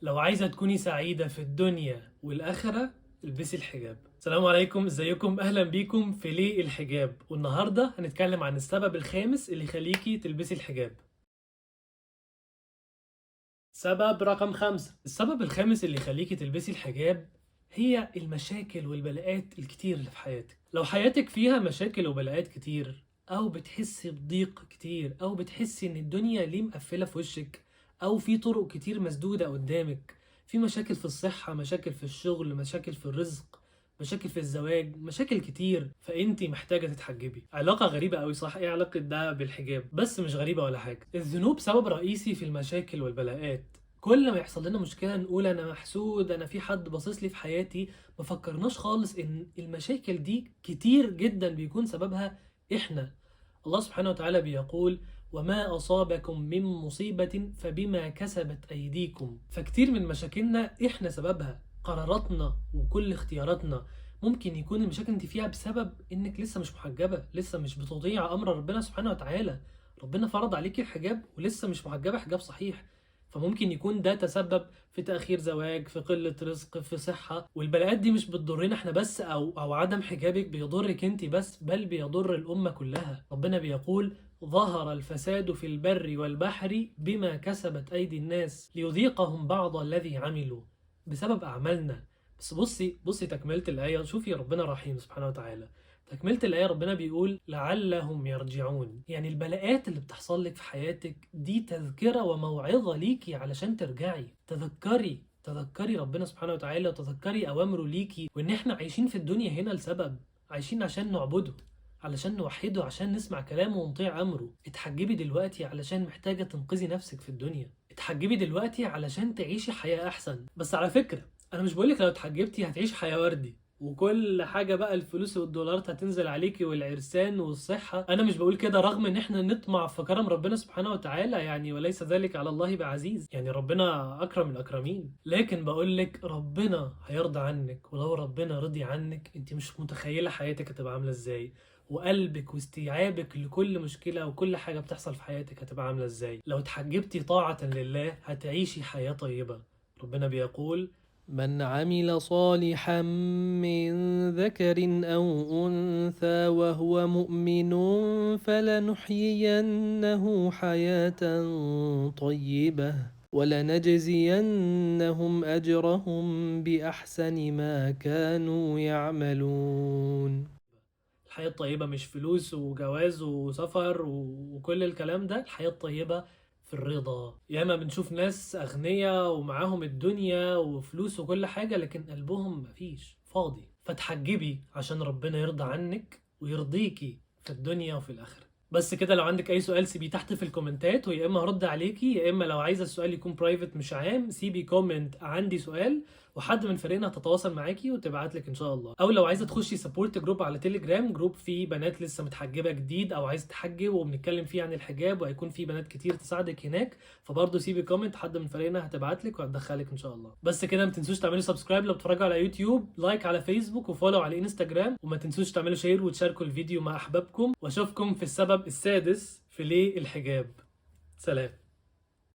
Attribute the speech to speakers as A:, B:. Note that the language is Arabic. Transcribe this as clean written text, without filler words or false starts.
A: لو عايزة تكوني سعيدة في الدنيا والآخرة البسي الحجاب. السلام عليكم، ازيكم؟ اهلا بيكم في ليه الحجاب. والنهاردة هنتكلم عن السبب الخامس اللي يخليكي تلبسي الحجاب. سبب رقم 5، السبب الخامس اللي يخليكي تلبسي الحجاب هي المشاكل والبلاءات الكتير اللي في حياتك. لو حياتك فيها مشاكل وبلاءات كتير، او بتحسي بضيق كتير، او بتحسي ان الدنيا ليه مقفلة في وشك، او في طرق كتير مسدودة قدامك، في مشاكل في الصحة، مشاكل في الشغل، مشاكل في الرزق، مشاكل في الزواج، مشاكل كتير، فانتي محتاجة تتحجبي. علاقة غريبة قوي صح؟ ايه علاقة ده بالحجاب؟ بس مش غريبة ولا حاجة. الذنوب سبب رئيسي في المشاكل والبلاءات. كل ما يحصل لنا مشكلة نقول انا محسود، انا في حد باصص لي في حياتي. ما فكرناش خالص ان المشاكل دي كتير جدا بيكون سببها احنا. الله سبحانه وتعالى بيقول: وما أصابكم من مصيبة فبما كسبت أيديكم. فكتير من مشاكلنا إحنا سببها، قراراتنا وكل اختياراتنا. ممكن يكون المشاكل انت فيها بسبب انك لسه مش محجبة، لسه مش بتطيع امر ربنا سبحانه وتعالى. ربنا فرض عليك الحجاب ولسه مش محجبة حجاب صحيح. فممكن يكون ده تسبب في تأخير زواج، في قلة رزق، في صحة. والبلاءات دي مش بتضرنا احنا بس، او عدم حجابك بيضرك انت بس، بل بيضر الأمة كلها. ربنا بيقول: ظهر الفساد في البر والبحر بما كسبت أيدي الناس ليذيقهم بعض الذي عملوا. بسبب أعمالنا. بس بصي تكملة الآية، شوفي ربنا رحيم سبحانه وتعالى. تكملة الآية ربنا بيقول: لعلهم يرجعون. يعني البلاءات اللي بتحصل لك في حياتك دي تذكرة وموعظة ليكي علشان ترجعي. تذكري ربنا سبحانه وتعالى، وتذكري أوامره ليكي، وإن إحنا عايشين في الدنيا هنا لسبب. عايشين عشان نعبده، علشان نوحده، عشان نسمع كلامه ونطيع أمره. اتحجبي دلوقتي علشان محتاجة تنقذي نفسك في الدنيا. اتحجبي دلوقتي علشان تعيشي حياة أحسن. بس على فكرة، انا مش بقولك لو اتحجبتي هتعيش حياة وردي وكل حاجة بقى الفلوس والدولارات هتنزل عليكي والعرسان والصحة. انا مش بقول كده، رغم ان احنا نطمع في كرم ربنا سبحانه وتعالى، يعني وليس ذلك على الله بعزيز، يعني ربنا اكرم الاكرمين. لكن بقولك ربنا هيرضى عنك، ولو ربنا رضي عنك انت مش متخيلة حياتك هتبقى عاملة ازاي، وقلبك واستيعابك لكل مشكلة وكل حاجة بتحصل في حياتك هتبقى عاملة ازاي. لو اتحجبتي طاعة لله هتعيشي حياة طيبة. ربنا بيقول: من عمل صالحا من ذكر أو أنثى وهو مؤمن فلنحيينه حياة طيبة ولنجزينهم أجرهم بأحسن ما كانوا يعملون. الحياة الطيبة مش فلوس وجواز وسفر وكل الكلام ده. الحياة الطيبة في الرضا. ياما بنشوف ناس أغنياء ومعاهم الدنيا وفلوس وكل حاجة، لكن قلبهم مفيش، فاضي. فتحجبي عشان ربنا يرضى عنك ويرضيكي في الدنيا وفي الآخرة. بس كده. لو عندك أي سؤال سيبيه تحت في الكومنتات، ويا إما هرد عليكي، يا إما لو عايزة السؤال يكون برايفت مش عام سيبي كومنت عندي سؤال، وحد من فريقنا هتتواصل معاكي وتبعت لك ان شاء الله. او لو عايزه تخشي سبورت جروب على تيليجرام، جروب فيه بنات لسه متحجبه جديد او عايزه تحجب، وبنتكلم فيه عن الحجاب، وهيكون فيه بنات كتير تساعدك هناك. فبرضه سيبي كومنت، حد من فريقنا هتبعت لك وهتدخلك ان شاء الله. بس كده. ما تنسوش تعملوا سبسكرايب لو بتتفرجوا على يوتيوب، لايك على فيسبوك، وفولو على انستجرام، وما تنسوش تعملوا شير وتشاركوا الفيديو مع احبابكم. واشوفكم في السبب السادس في ليه الحجاب. سلام.